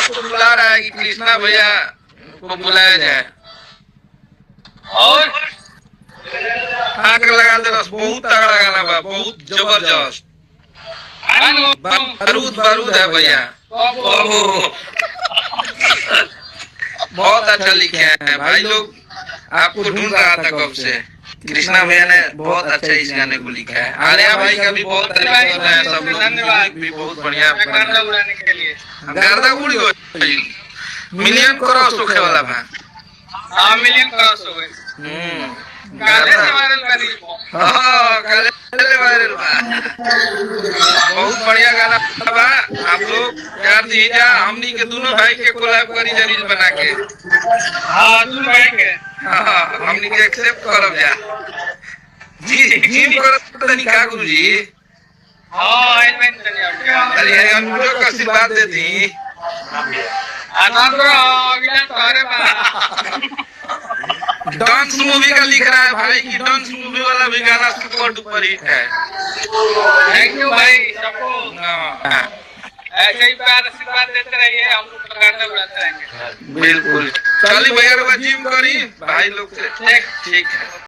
आपको बुला रहा है कि कृष्णा भैया को बुलाया जाए। और आग लगा दे रस, बहुत तगड़ा गाना बा, बहुत जबरदस्त। बारूद बारूद है भैया, बहुत अच्छा लिखे हैं भाई लोग। आपको ढूंढ रहा था कब से। कृष्णा भैया ने बहुत अच्छा इस गाने को लिखा है। आर्या भाई का भी बहुत तारीफ कर रहे हैं सब लोग, धन्यवाद भी बहुत बढ़िया। गर्दा उड़ाने के लिए गर्दा उड़ी गई, मिलियन क्रॉस होने वाला बा। हां मिलियन क्रॉस हो गई। काले से वायरल कर दी। हां काले से वायरल बा, बहुत बढ़िया गाना बा। आप लोग प्यार दीजिए, हमनी के दोनों भाई के कोलैब करी रील बना के। हां दोनों भाई के, हां हमनी के एक्सेप्ट करब जा जी करत तनी का गुरुजी। हां एडमेंट तनी अरे अनुजो का आशीर्वाद दे दी। आनंद अगला तारे बा। डांस मूवी का लिख रहा है भाई कि डांस मूवी वाला भी गाना सुपर डुपर हिट है। थैंक यू भाई सबको, ऐसे ही प्यार आशीर्वाद देते रहिए, हम लोग गाना उड़ाते रहेंगे। बिल्कुल चलिए भैया जिम करी भाई लोग से। ठीक है।